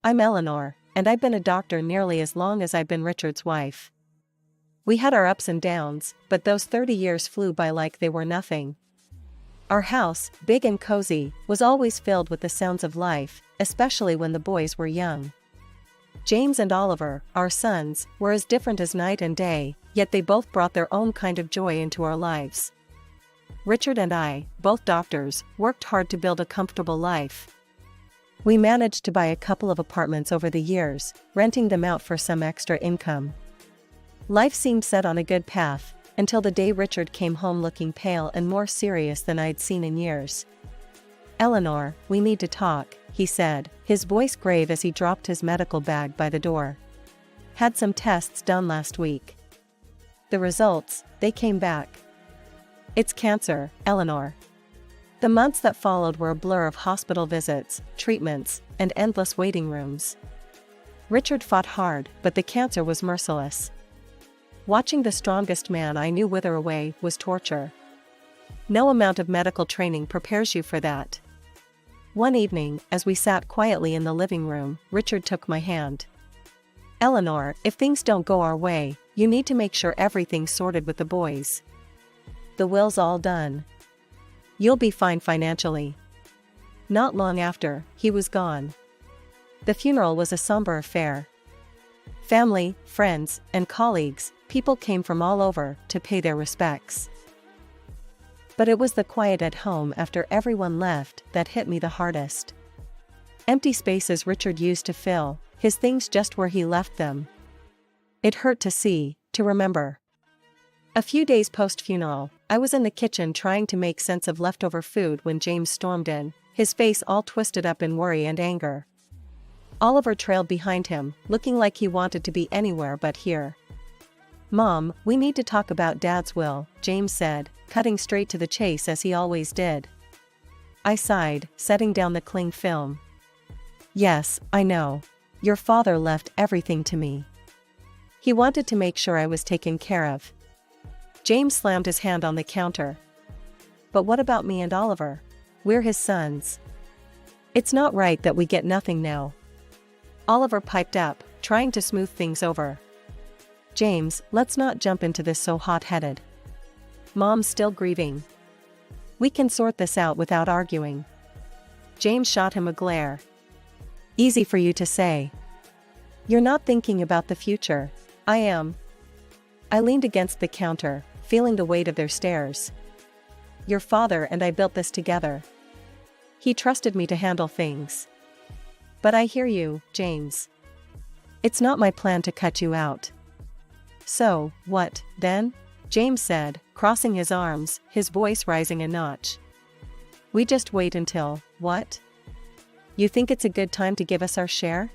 I'm Elanor, and I've been a doctor nearly as long as I've been Richard's wife. We had our ups and downs, but those 30 years flew by like they were nothing. Our house, big and cozy, was always filled with the sounds of life, especially when the boys were young. James and Oliver, our sons, were as different as night and day, yet they both brought their own kind of joy into our lives. Richard and I, both doctors, worked hard to build a comfortable life. We managed to buy a couple of apartments over the years, renting them out for some extra income. Life seemed set on a good path, until the day Richard came home looking pale and more serious than I'd seen in years. "Elanor, we need to talk," he said, his voice grave as he dropped his medical bag by the door. "Had some tests done last week. The results, they came back. It's cancer, Elanor." The months that followed were a blur of hospital visits, treatments, and endless waiting rooms. Richard fought hard, but the cancer was merciless. Watching the strongest man I knew wither away was torture. No amount of medical training prepares you for that. One evening, as we sat quietly in the living room, Richard took my hand. "Elanor, if things don't go our way, you need to make sure everything's sorted with the boys. The will's all done. You'll be fine financially." Not long after, he was gone. The funeral was a somber affair. Family, friends, and colleagues, people came from all over to pay their respects. But it was the quiet at home after everyone left that hit me the hardest. Empty spaces Richard used to fill, his things just where he left them. It hurt to see, to remember. A few days post-funeral, I was in the kitchen trying to make sense of leftover food when James stormed in, his face all twisted up in worry and anger. Oliver trailed behind him, looking like he wanted to be anywhere but here. "Mom, we need to talk about Dad's will," James said, cutting straight to the chase as he always did. I sighed, setting down the cling film. "Yes, I know. Your father left everything to me. He wanted to make sure I was taken care of." James slammed his hand on the counter. "But what about me and Oliver? We're his sons. It's not right that we get nothing now." Oliver piped up, trying to smooth things over. "James, let's not jump into this so hot-headed. Mom's still grieving. We can sort this out without arguing." James shot him a glare. "Easy for you to say. You're not thinking about the future. I am." I leaned against the counter, feeling the weight of their stares. "Your father and I built this together. He trusted me to handle things. But I hear you, James. It's not my plan to cut you out." "So, what, then?" James said, crossing his arms, his voice rising a notch. "We just wait until, what? You think it's a good time to give us our share?"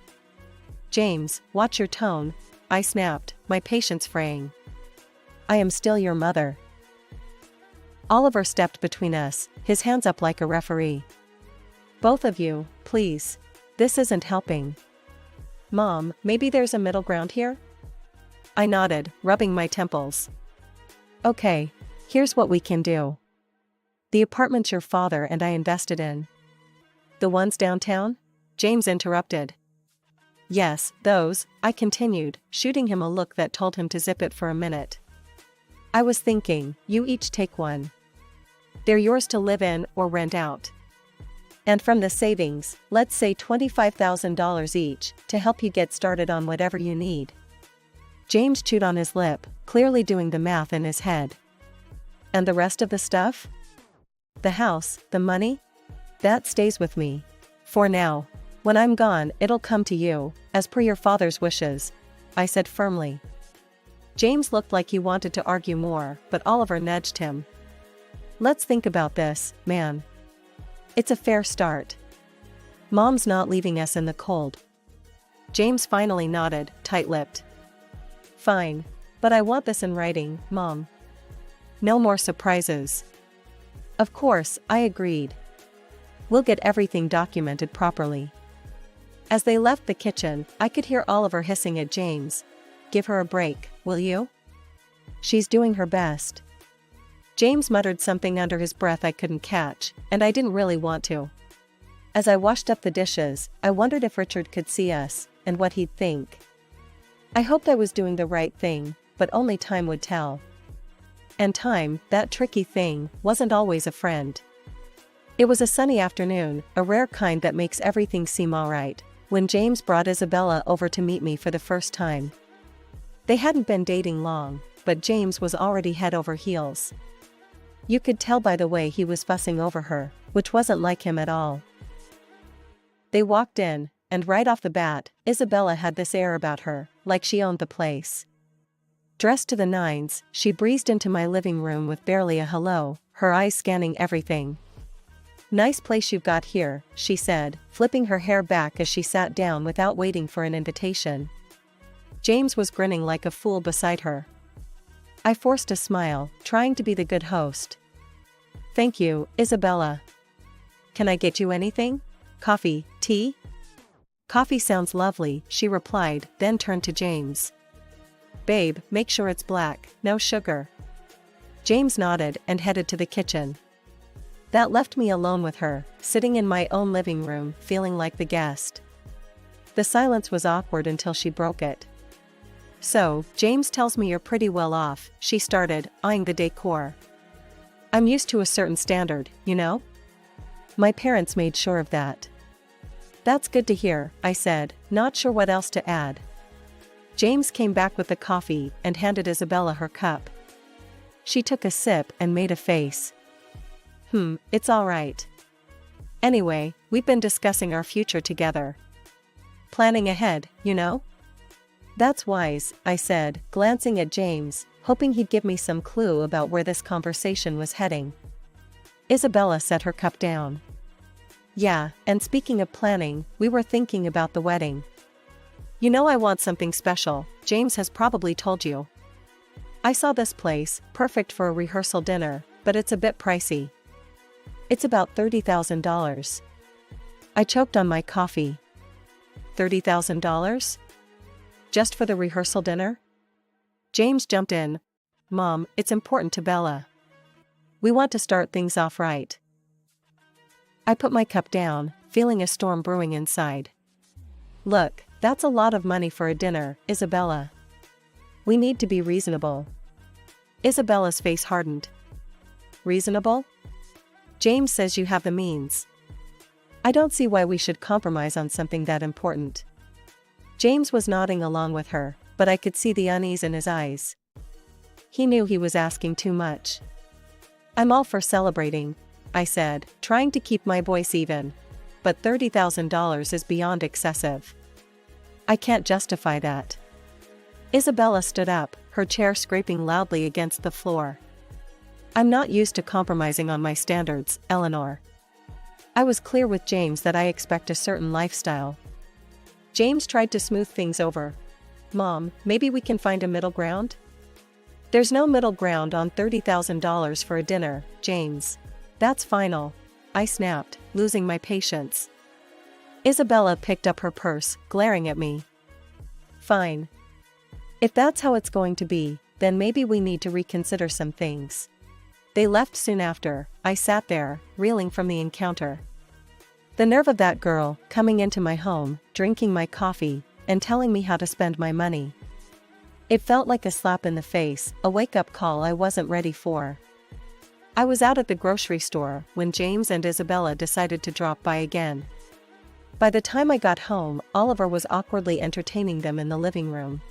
"James, watch your tone," I snapped, my patience fraying. "I am still your mother." Oliver stepped between us, his hands up like a referee. "Both of you, please. This isn't helping." "Mom, maybe there's a middle ground here?" I nodded, rubbing my temples. "Okay, here's what we can do. The apartments your father and I invested in." "The ones downtown?" James interrupted. "Yes, those," I continued, shooting him a look that told him to zip it for a minute. "I was thinking, you each take one. They're yours to live in or rent out. And from the savings, let's say $25,000 each, to help you get started on whatever you need." James chewed on his lip, clearly doing the math in his head. "And the rest of the stuff? The house, the money? That stays with me. For now. When I'm gone, it'll come to you, as per your father's wishes," I said firmly. James looked like he wanted to argue more, but Oliver nudged him. "Let's think about this, man. It's a fair start. Mom's not leaving us in the cold." James finally nodded, tight-lipped. "Fine. But I want this in writing, Mom. No more surprises." Of course, I agreed. "We'll get everything documented properly." As they left the kitchen, I could hear Oliver hissing at James. "Give her a break, will you? She's doing her best." James muttered something under his breath I couldn't catch, and I didn't really want to. As I washed up the dishes, I wondered if Richard could see us, and what he'd think. I hoped I was doing the right thing, but only time would tell. And time, that tricky thing, wasn't always a friend. It was a sunny afternoon, a rare kind that makes everything seem alright, when James brought Isabella over to meet me for the first time. They hadn't been dating long, but James was already head over heels. You could tell by the way he was fussing over her, which wasn't like him at all. They walked in, and right off the bat, Isabella had this air about her, like she owned the place. Dressed to the nines, she breezed into my living room with barely a hello, her eyes scanning everything. "Nice place you've got here," she said, flipping her hair back as she sat down without waiting for an invitation. James was grinning like a fool beside her. I forced a smile, trying to be the good host. "Thank you, Isabella. Can I get you anything? Coffee, tea?" "Coffee sounds lovely," she replied, then turned to James. "Babe, make sure it's black, no sugar." James nodded and headed to the kitchen. That left me alone with her, sitting in my own living room, feeling like the guest. The silence was awkward until she broke it. "So, James tells me you're pretty well off," she started, eyeing the decor. "I'm used to a certain standard, you know? My parents made sure of that." "That's good to hear," I said, not sure what else to add. James came back with the coffee and handed Isabella her cup. She took a sip and made a face. It's all right. Anyway, we've been discussing our future together. Planning ahead, you know?" "That's wise," I said, glancing at James, hoping he'd give me some clue about where this conversation was heading. Isabella set her cup down. "Yeah, and speaking of planning, we were thinking about the wedding. You know I want something special, James has probably told you. I saw this place, perfect for a rehearsal dinner, but it's a bit pricey. It's about $30,000. I choked on my coffee. $30,000? Just for the rehearsal dinner? James jumped in. "Mom, it's important to Bella. We want to start things off right." I put my cup down, feeling a storm brewing inside. "Look, that's a lot of money for a dinner, Isabella. We need to be reasonable." Isabella's face hardened. "Reasonable? James says you have the means. I don't see why we should compromise on something that important." James was nodding along with her, but I could see the unease in his eyes. He knew he was asking too much. "I'm all for celebrating," I said, trying to keep my voice even. "But $30,000 is beyond excessive. I can't justify that." Isabella stood up, her chair scraping loudly against the floor. "I'm not used to compromising on my standards, Elanor. I was clear with James that I expect a certain lifestyle." James tried to smooth things over. "Mom, maybe we can find a middle ground?" "There's no middle ground on $30,000 for a dinner, James. That's final," I snapped, losing my patience. Isabella picked up her purse, glaring at me. "Fine. If that's how it's going to be, then maybe we need to reconsider some things." They left soon after. I sat there, reeling from the encounter. The nerve of that girl, coming into my home, drinking my coffee, and telling me how to spend my money. It felt like a slap in the face, a wake-up call I wasn't ready for. I was out at the grocery store when James and Isabella decided to drop by again. By the time I got home, Oliver was awkwardly entertaining them in the living room.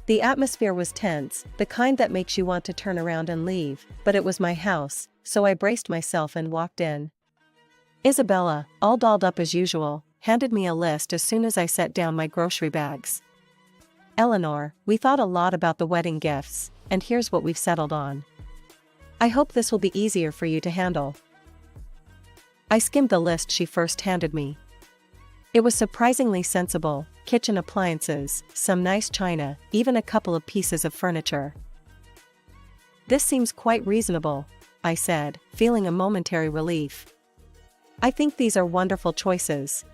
The atmosphere was tense, the kind that makes you want to turn around and leave, but it was my house, so I braced myself and walked in. Isabella, all dolled up as usual, handed me a list as soon as I set down my grocery bags. "Elanor, we thought a lot about the wedding gifts, and here's what we've settled on. I hope this will be easier for you to handle." I skimmed the list she first handed me. It was surprisingly sensible: kitchen appliances, some nice china, even a couple of pieces of furniture. "This seems quite reasonable," I said, feeling a momentary relief. "I think these are wonderful choices."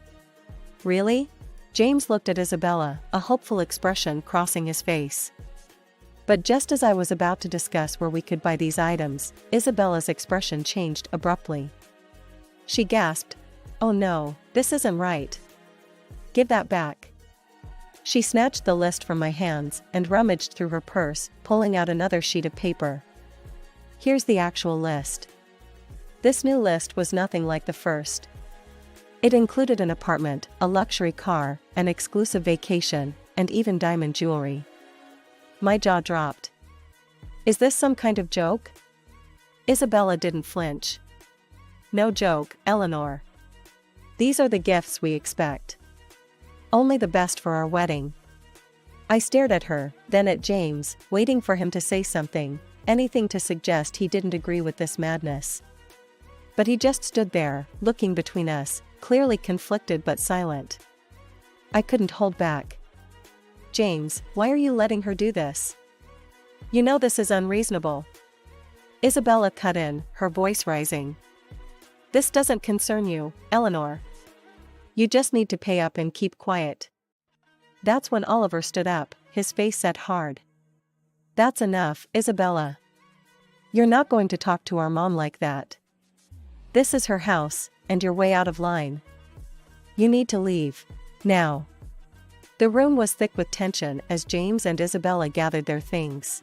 "Really?" James looked at Isabella, a hopeful expression crossing his face. But just as I was about to discuss where we could buy these items, Isabella's expression changed abruptly. She gasped, "Oh no, this isn't right. Give that back." She snatched the list from my hands and rummaged through her purse, pulling out another sheet of paper. "Here's the actual list." This new list was nothing like the first. It included an apartment, a luxury car, an exclusive vacation, and even diamond jewelry. My jaw dropped. "Is this some kind of joke?" Isabella didn't flinch. "No joke, Elanor. These are the gifts we expect. Only the best for our wedding." I stared at her, then at James, waiting for him to say something, anything to suggest he didn't agree with this madness. But he just stood there, looking between us, clearly conflicted but silent. I couldn't hold back. "James, why are you letting her do this? You know this is unreasonable." Isabella cut in, her voice rising. "This doesn't concern you, Elanor. You just need to pay up and keep quiet." That's when Oliver stood up, his face set hard. "That's enough, Isabella. You're not going to talk to our mom like that. This is her house, and you're way out of line. You need to leave. Now." The room was thick with tension as James and Isabella gathered their things.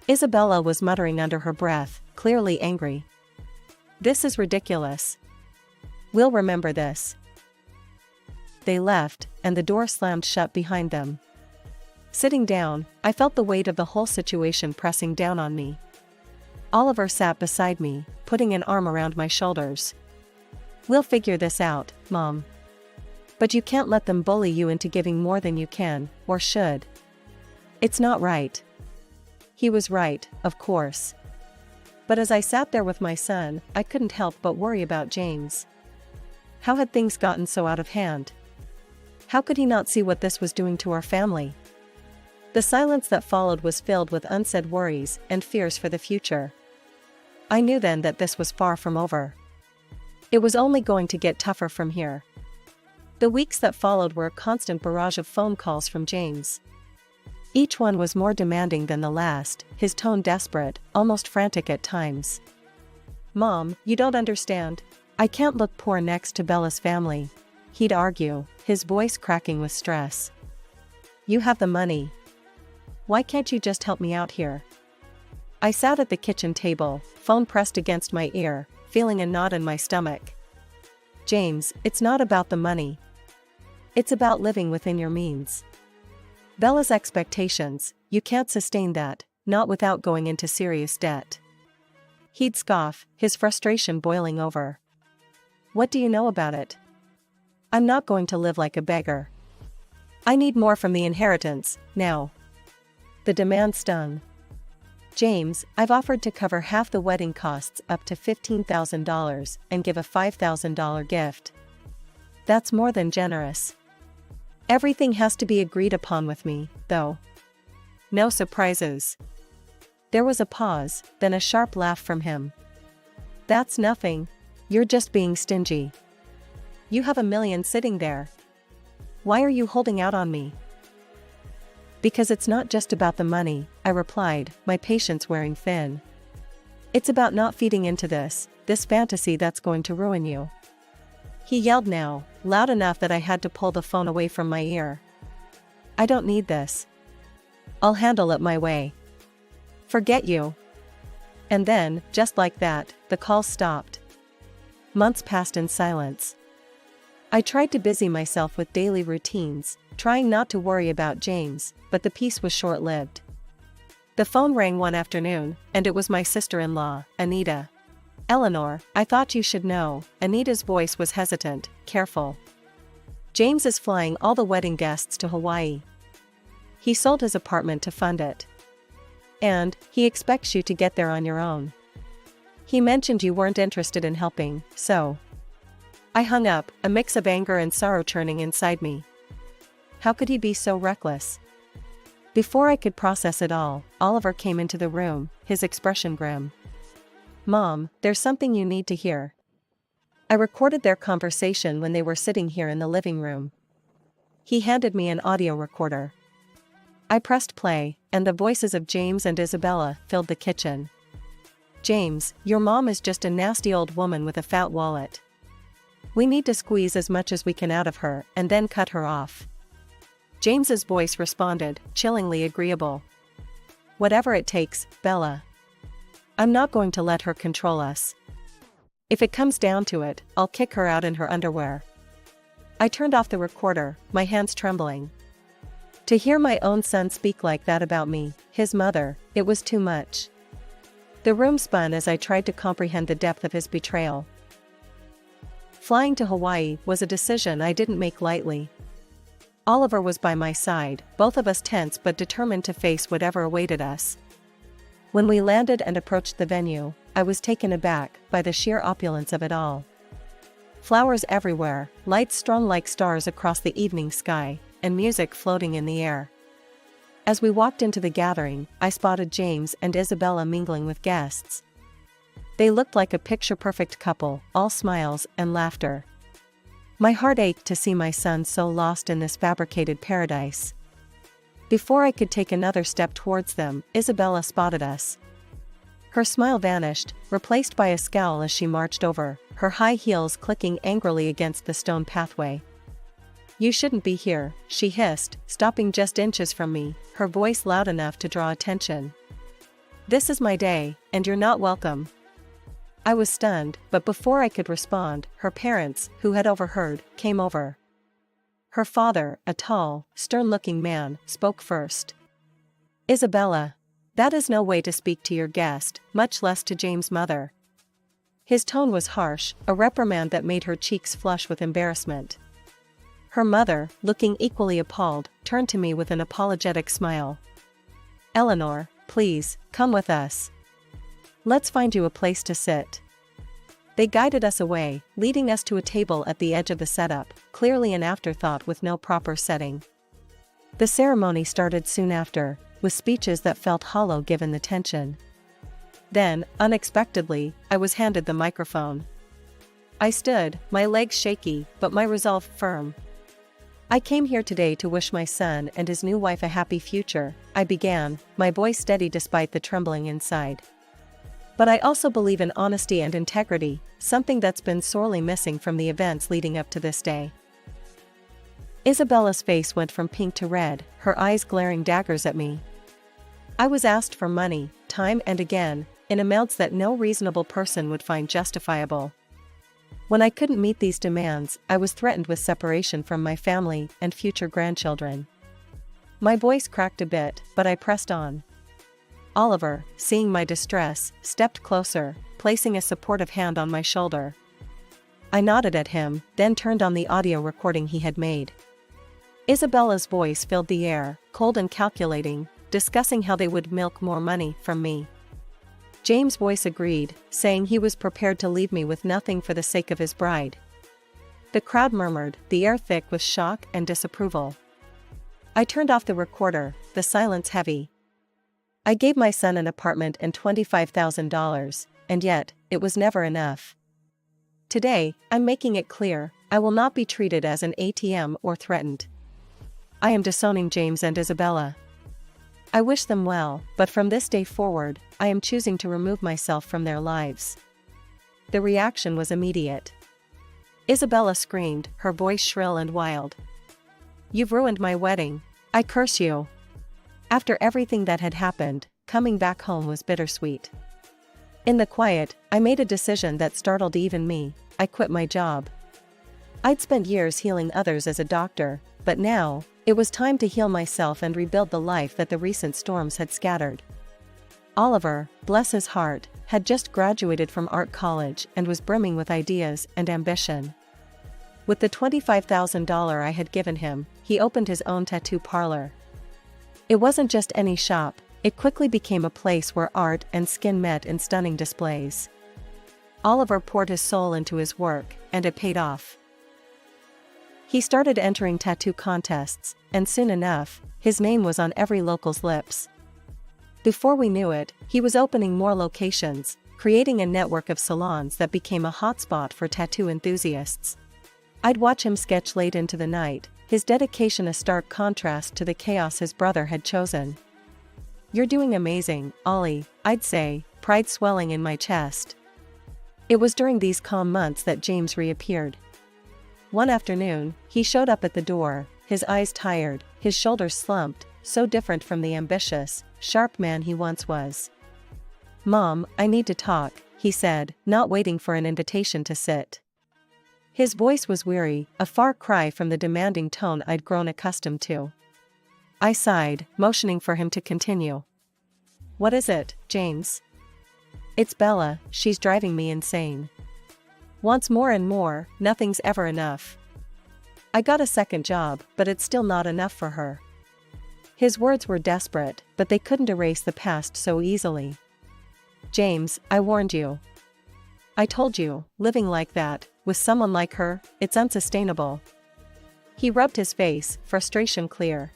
Isabella was muttering under her breath, clearly angry. "This is ridiculous. We'll remember this." They left, and the door slammed shut behind them. Sitting down, I felt the weight of the whole situation pressing down on me. Oliver sat beside me, putting an arm around my shoulders. "We'll figure this out, Mom. But you can't let them bully you into giving more than you can, or should. It's not right." He was right, of course. But as I sat there with my son, I couldn't help but worry about James. How had things gotten so out of hand? How could he not see what this was doing to our family? The silence that followed was filled with unsaid worries and fears for the future. I knew then that this was far from over. It was only going to get tougher from here. The weeks that followed were a constant barrage of phone calls from James. Each one was more demanding than the last, his tone desperate, almost frantic at times. "Mom, you don't understand. I can't look poor next to Bella's family," he'd argue, his voice cracking with stress. "You have the money. Why can't you just help me out here?" I sat at the kitchen table, phone pressed against my ear, feeling a knot in my stomach. "James, it's not about the money. It's about living within your means. Bella's expectations, you can't sustain that, not without going into serious debt." He'd scoff, his frustration boiling over. "What do you know about it? I'm not going to live like a beggar. I need more from the inheritance, now." The demand stung. "James, I've offered to cover half the wedding costs up to $15,000 and give a $5,000 gift. That's more than generous. Everything has to be agreed upon with me, though. No surprises." There was a pause, then a sharp laugh from him. "That's nothing. You're just being stingy. You have $1 million sitting there. Why are you holding out on me?" "Because it's not just about the money," I replied, my patience wearing thin. "It's about not feeding into this fantasy that's going to ruin you." He yelled now, loud enough that I had to pull the phone away from my ear. "I don't need this. I'll handle it my way. Forget you." And then, just like that, the call stopped. Months passed in silence. I tried to busy myself with daily routines, trying not to worry about James, but the peace was short-lived. The phone rang one afternoon, and it was my sister-in-law, Anita. "Elanor, I thought you should know." Anita's voice was hesitant, careful. "James is flying all the wedding guests to Hawaii. He sold his apartment to fund it. And he expects you to get there on your own. He mentioned you weren't interested in helping, so..." I hung up, a mix of anger and sorrow churning inside me. How could he be so reckless? Before I could process it all, Oliver came into the room, his expression grim. "Mom, there's something you need to hear." I recorded their conversation when they were sitting here in the living room. He handed me an audio recorder. I pressed play, and the voices of James and Isabella filled the kitchen. "James, your mom is just a nasty old woman with a fat wallet. We need to squeeze as much as we can out of her and then cut her off. James's voice responded, chillingly agreeable. Whatever it takes, Bella. I'm not going to let her control us. If it comes down to it, I'll kick her out in her underwear. I turned off the recorder, my hands trembling. To hear my own son speak like that about me, his mother, it was too much. The room spun as I tried to comprehend the depth of his betrayal. Flying to Hawaii was a decision I didn't make lightly. Oliver was by my side, both of us tense but determined to face whatever awaited us. When we landed and approached the venue, I was taken aback by the sheer opulence of it all. Flowers everywhere, lights strung like stars across the evening sky, and music floating in the air. As we walked into the gathering, I spotted James and Isabella mingling with guests. They looked like a picture-perfect couple, all smiles and laughter. My heart ached to see my son so lost in this fabricated paradise. Before I could take another step towards them, Isabella spotted us. Her smile vanished, replaced by a scowl as she marched over, her high heels clicking angrily against the stone pathway. You shouldn't be here, she hissed, stopping just inches from me, her voice loud enough to draw attention. This is my day, and you're not welcome. I was stunned, but before I could respond, her parents, who had overheard, came over. Her father, a tall, stern-looking man, spoke first. Isabella, that is no way to speak to your guest, much less to James' mother. His tone was harsh, a reprimand that made her cheeks flush with embarrassment. Her mother, looking equally appalled, turned to me with an apologetic smile. Elanor, please, come with us. Let's find you a place to sit. They guided us away, leading us to a table at the edge of the setup, clearly an afterthought with no proper setting. The ceremony started soon after, with speeches that felt hollow given the tension. Then, unexpectedly, I was handed the microphone. I stood, my legs shaky, but my resolve firm. I came here today to wish my son and his new wife a happy future, I began, my voice steady despite the trembling inside. But I also believe in honesty and integrity, something that's been sorely missing from the events leading up to this day. Isabella's face went from pink to red, her eyes glaring daggers at me. I was asked for money, time and again, in amounts that no reasonable person would find justifiable. When I couldn't meet these demands, I was threatened with separation from my family and future grandchildren. My voice cracked a bit, but I pressed on. Oliver, seeing my distress, stepped closer, placing a supportive hand on my shoulder. I nodded at him, then turned on the audio recording he had made. Isabella's voice filled the air, cold and calculating, discussing how they would milk more money from me. James' voice agreed, saying he was prepared to leave me with nothing for the sake of his bride. The crowd murmured, the air thick with shock and disapproval. I turned off the recorder, the silence heavy. I gave my son an apartment and $25,000, and yet, it was never enough. Today, I'm making it clear, I will not be treated as an ATM or threatened. I am disowning James and Isabella. I wish them well, but from this day forward, I am choosing to remove myself from their lives. The reaction was immediate. Isabella screamed, her voice shrill and wild. You've ruined my wedding. I curse you. After everything that had happened, coming back home was bittersweet. In the quiet, I made a decision that startled even me. I quit my job. I'd spent years healing others as a doctor, but now, it was time to heal myself and rebuild the life that the recent storms had scattered. Oliver, bless his heart, had just graduated from art college and was brimming with ideas and ambition. With the $25,000 I had given him, he opened his own tattoo parlor. It wasn't just any shop, it quickly became a place where art and skin met in stunning displays. Oliver poured his soul into his work, and it paid off. He started entering tattoo contests, and soon enough, his name was on every local's lips. Before we knew it, he was opening more locations, creating a network of salons that became a hotspot for tattoo enthusiasts. I'd watch him sketch late into the night, his dedication a stark contrast to the chaos his brother had chosen. You're doing amazing, Ollie, I'd say, pride swelling in my chest. It was during these calm months that James reappeared. One afternoon, he showed up at the door, his eyes tired, his shoulders slumped, so different from the ambitious, sharp man he once was. "Mom, I need to talk," he said, not waiting for an invitation to sit. His voice was weary, a far cry from the demanding tone I'd grown accustomed to. I sighed, motioning for him to continue. "What is it, James?" "It's Bella, she's driving me insane. Wants more and more, nothing's ever enough. I got a second job, but it's still not enough for her." His words were desperate, but they couldn't erase the past so easily. "James, I warned you. I told you, living like that, with someone like her, it's unsustainable." He rubbed his face, frustration clear.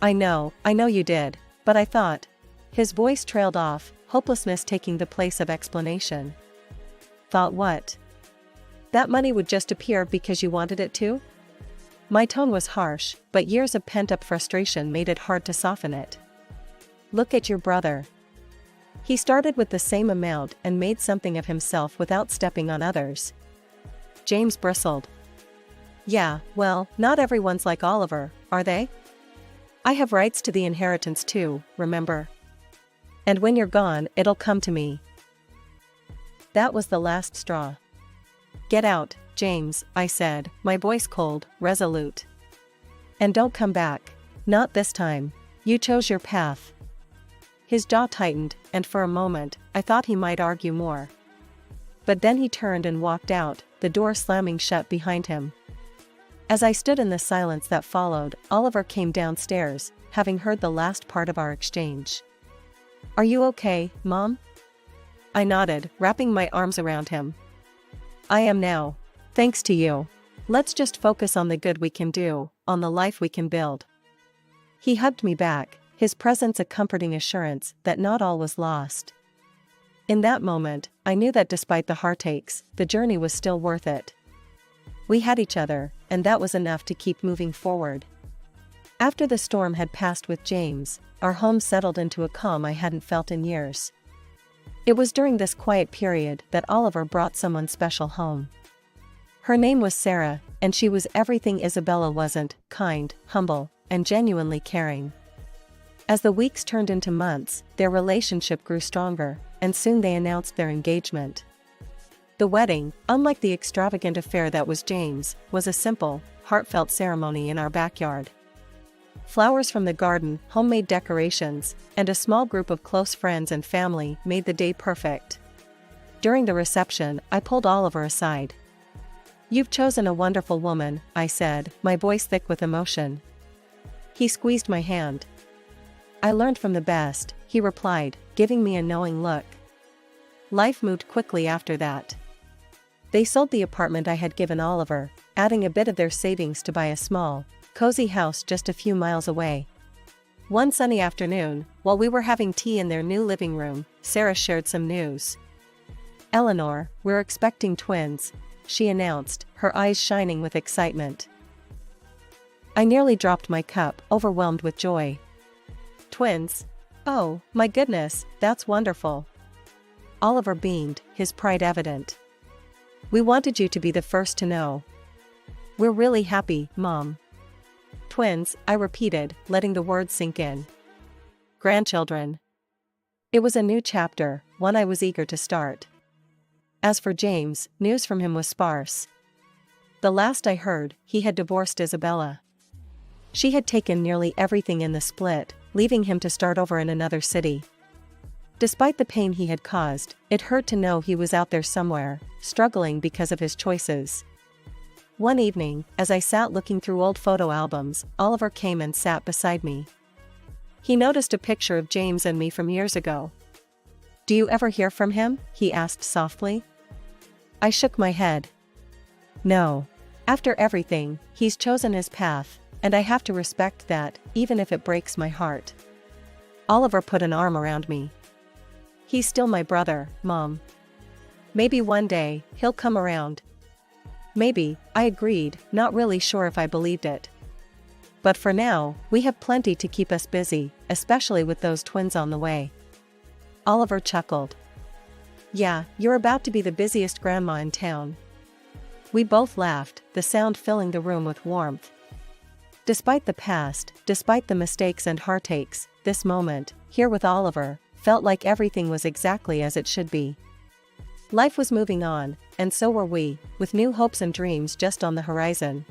I know you did, but I thought." His voice trailed off, hopelessness taking the place of explanation. "Thought what? That money would just appear because you wanted it to?" My tone was harsh, but years of pent-up frustration made it hard to soften it. "Look at your brother. He started with the same amount and made something of himself without stepping on others." James bristled. "Yeah, well, not everyone's like Oliver, are they? I have rights to the inheritance too, remember? And when you're gone, it'll come to me." That was the last straw. "Get out, James," I said, my voice cold, resolute. "And don't come back. Not this time. You chose your path." His jaw tightened, and for a moment, I thought he might argue more. But then he turned and walked out, the door slamming shut behind him. As I stood in the silence that followed, Oliver came downstairs, having heard the last part of our exchange. "Are you okay, Mom?" I nodded, wrapping my arms around him. "I am now. Thanks to you. Let's just focus on the good we can do, on the life we can build." He hugged me back, his presence a comforting assurance that not all was lost. In that moment, I knew that despite the heartaches, the journey was still worth it. We had each other, and that was enough to keep moving forward. After the storm had passed with James, our home settled into a calm I hadn't felt in years. It was during this quiet period that Oliver brought someone special home. Her name was Sarah, and she was everything Isabella wasn't: kind, humble, and genuinely caring. As the weeks turned into months, their relationship grew stronger, and soon they announced their engagement. The wedding, unlike the extravagant affair that was James, was a simple, heartfelt ceremony in our backyard. Flowers from the garden, homemade decorations, and a small group of close friends and family made the day perfect. During the reception, I pulled Oliver aside. "You've chosen a wonderful woman," I said, my voice thick with emotion. He squeezed my hand. "I learned from the best," he replied, giving me a knowing look. Life moved quickly after that. They sold the apartment I had given Oliver, adding a bit of their savings to buy a small, cozy house just a few miles away. One sunny afternoon, while we were having tea in their new living room, Sarah shared some news. "Elanor, we're expecting twins," she announced, her eyes shining with excitement. I nearly dropped my cup, overwhelmed with joy. "Twins? Oh, my goodness, that's wonderful." Oliver beamed, his pride evident. "We wanted you to be the first to know." "We're really happy, Mom." "Twins," I repeated, letting the words sink in. "Grandchildren." It was a new chapter, one I was eager to start. As for James, news from him was sparse. The last I heard, he had divorced Isabella. She had taken nearly everything in the split, leaving him to start over in another city. Despite the pain he had caused, it hurt to know he was out there somewhere, struggling because of his choices. One evening, as I sat looking through old photo albums, Oliver came and sat beside me. He noticed a picture of James and me from years ago. "Do you ever hear from him?" he asked softly. I shook my head. "No. After everything, he's chosen his path, and I have to respect that, even if it breaks my heart." Oliver put an arm around me. "He's still my brother, Mom. Maybe one day, he'll come around." "Maybe," I agreed, not really sure if I believed it. "But for now, we have plenty to keep us busy, especially with those twins on the way." Oliver chuckled. "Yeah, you're about to be the busiest grandma in town." We both laughed, the sound filling the room with warmth. Despite the past, despite the mistakes and heartaches, this moment, here with Oliver, felt like everything was exactly as it should be. Life was moving on, and so were we, with new hopes and dreams just on the horizon.